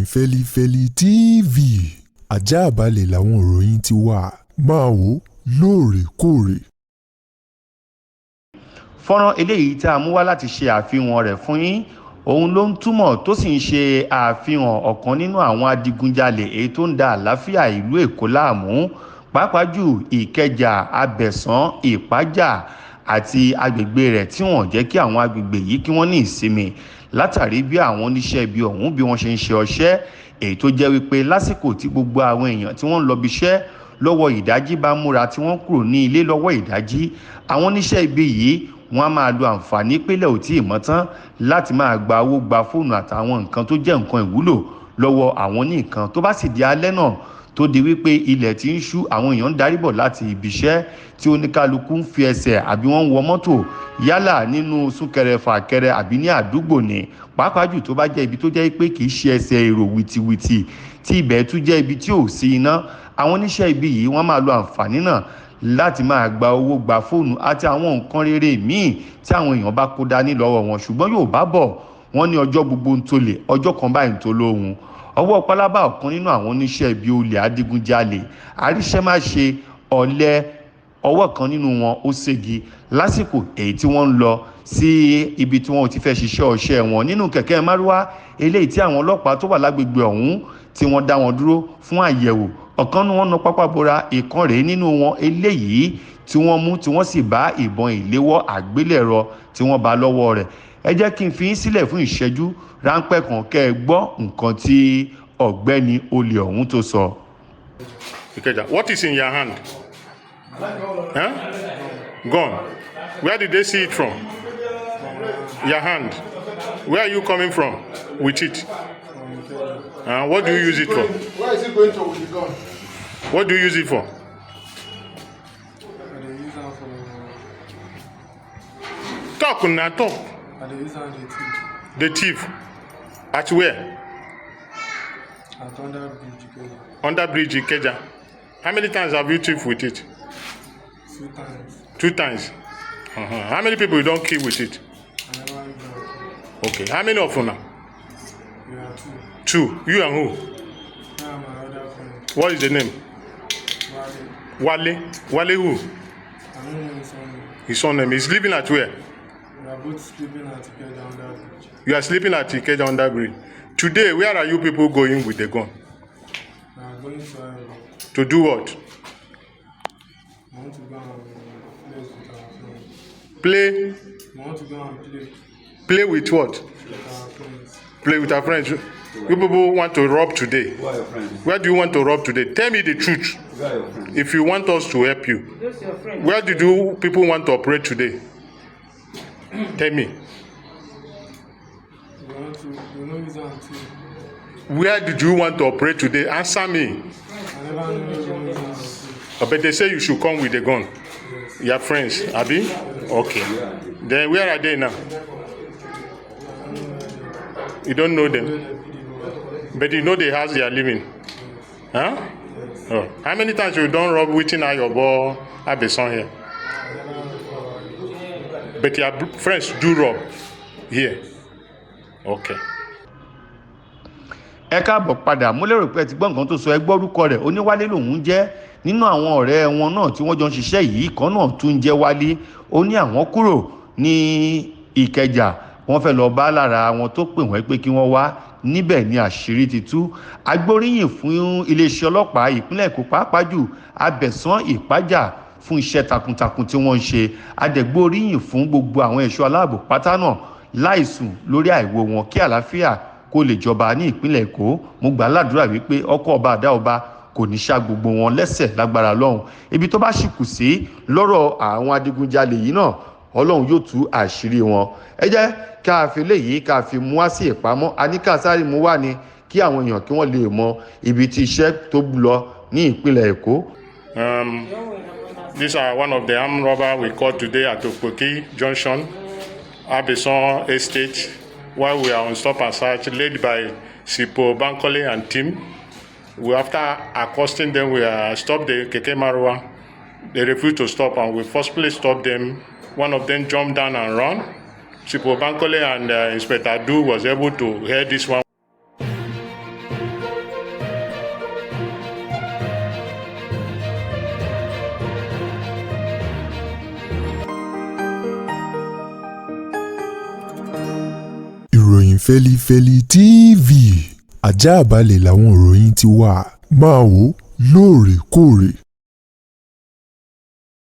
ìkànnì Feli-feli TV àjààbálẹ̀ làwọn ìròyìn ti wà máa wò lóòrèkóòrè. Fọ́nrán eléyìí tí a mú wá láti ṣe àfihàn rẹ̀ fún yín òun ló ń túmọ̀ tó sì ń ṣe àfihàn ọ̀kan nínú àwọn adigunjalè èyí tó ń da àlàáfíà ìlú Èkó láàmú pàápàá jù Ìkẹjà, Abẹ̀sán, Ìpájà àti agbègbè rẹ̀ tí wọ́n jẹ́ kí àwọn agbègbè yìí kí wọ́n ní ìsinmi látàrí bí àwọn oníṣẹ́ ibi ọ̀hún bí wọ́n ṣe ń ṣe ọṣẹ́ èyí tó jẹ́ wípé lásìkò tí gbogbo àwọn èèyàn tí wọ́n ń lọ bíṣẹ́ lọ́wọ́ ìdájí bá múra tí wọ́n kúrò ní ilé lọ́wọ́ ìdájí àwọn oníṣẹ́ ibi yìí wọ́n á máa lo àǹfààní pélé ò tí ì mọ́ tán láti máa gba owó gba fóònù àtàwọn nǹkan tó jẹ́ nǹkan ìwúlò lọ́wọ́ àwọn oníkan tó bá sì di alẹ́ náà tó di wípé ilẹ̀ tí ń ṣú àwọn èèyàn ń darí bọ̀ láti ibiṣẹ́ tí oníkálukú ń fi ẹsẹ̀ àbí wọ́n ń wọ mọ́tò yálà nínú súnkẹrẹ fàkẹrẹ àbí ní àdúgbò ní pàápàá jù tó bá jẹ́ ibi tó jẹ́ pé kì í ṣe ẹsẹ̀ èrò wìtìwìtì tí ibẹ̀ tún jẹ́ ibi tí ò sí iná àwọn oníṣẹ́ ibi yìí wọ́n máa lo àǹfààní náà láti máa gba owó gba fóònù àti àwọn nǹkan rere míì tí àwọn èèyàn bá kó dání lọ́wọ́ wọn ṣùgbọ́n yóò bá bọ̀ wọ́n ní ọjọ́ gbogbo ń tolè ọjọ́ kan báyìí ń tó lóhun ọwọ́ pálábá ọ̀kan nínú àwọn oníṣẹ́ ibi olè adigunjalè àríṣẹ́máṣe ọ̀lẹ ọwọ́ kan nínú wọn ó ségi lásìkò èyí tí wọ́n ń lọ sí ibi tí wọ́n ti fẹ́ ṣiṣẹ́ ọṣẹ́ wọn nínú kẹ̀kẹ́ márúwá eléyìí tí àwọn ọlọ́pàá tó wà lágbègbè ọ̀hún tí wọ́n dá wọn dúró fún àyẹ̀wò ọ̀kan ní wọ́n na pápá bora ìkan rèé nínú wọn eléyìí tí wọ́n mú tí wọ́n sì bá ìbọn ìléwọ́ àgbélẹ̀rọ tí wọ́n bá lọ́wọ́ rẹ̀ ẹ jẹ́ kí n fi yín sílẹ̀ fún ìṣẹ́jú ráńpẹ́ kan kẹ́ ẹ gbọ́ nǹkan tí ọ̀gbẹ́ni olè ọ̀hún tó sọ. Ikeja, what is in your hand? Huh? Gone. Where did they see it from? Your hand. Where are you coming from with it? What do you use it for? Where is he going to with the gun? What do you use it for? Talk now, talk. The thief. At where? At under bridge, Ikeja. Under bridge, Ikeja. How many times have you thief with it? 2 times. 2 times. How many people you don't kill with it? I never even know. Okay. How many of you now? We are 2. 2. You and who? I am my other friend. What is the name? Wale. Wale who? I don't know his name. His son name. He's living at where? We are both sleeping at Ikeja under bridge. You are sleeping at Ikeja under bridge. Today, where are you people going with the gun? We are going to To do what? I want to go and play with our friends. Play? We want to go and play Play with what? with our friends. Play with our friends. You people want to rob today. Who are your friends? Where do you want to rob today? Tell me the truth. Who are your friends? If you want us to help you. Where did you people want to operate today? Tell me. We know his aunt too. Where did you want to operate today? Answer me. I never knew his aunt. But they say you should come with the gun. Yes. Your friends, Abi? Okay. Then where are they now? You don't know them. But you know the house they are living. Huh? Oh. How many times you don't rob within your boy Abeson here? But your friends do rob here. Okay. ẹ káàbọ̀ padà mo lérò pé ẹ ti gbọ́ nǹkan tó sọ ẹ gbọ́ orúkọ rẹ̀ oníwálé lòun jẹ́ nínú àwọn ọ̀rẹ́ wọn náà tí wọ́n jọ ń ṣiṣẹ́ yìí kan náà tún jẹ́ wálé ó ní àwọn kúrò ní Ìkẹjà wọ́n fẹ́ lọ bá lára àwọn tó pè wọ́n pé kí wọ́n wá níbẹ̀ ní àṣírí ti tú agbóríyìn fún iléeṣẹ́ ọlọ́pàá ìpínlẹ̀ Èkó pàápàá jù Abẹ̀sán Ìpájà fún iṣẹ́ takuntakun tí wọ́n ń ṣe adẹ̀gbóríyìn fún gbogbo àwọn ẹ̀ṣọ́ aláàbò pátá náà láìsùn lórí àìwò wọn kí àlàáfíà kó lè jọba ní ìpínlẹ̀ Èkó mo gbà ládùúrà wípé ọkọ̀ ọba àdá ọba kò ní ṣá gbogbo wọn lẹ́sẹ̀ lágbára Ọlọ́run ibi tó bá ṣì kù sí lọ́rọ̀ àwọn adigunjalè yìí náà Ọlọ́run yóò tú àṣírí wọn ẹ jẹ́ ká fi léyìí ká fi mú wá sí ìpamọ́ àníkà sáré mú wá ni kí àwọn èèyàn kí wọ́n lè mọ ibi tí iṣẹ́ tó lọ ní ìpínlẹ̀ Èkó. These are one of the armed robbers we caught today at Opoki Junction, Abeson Estate, while we are on stop and search led by Sipo Bankole and team. After accosting them, we stopped the Keke Marwa. They refused to stop and we forcefully stopped them. One of them jumped down and ran. Sipo Bankole and Inspector Du was able to hear this one. Feli-feli TV àjààbálẹ̀ làwọn ìròyìn ti wà máa wò lóòrèkóòrè.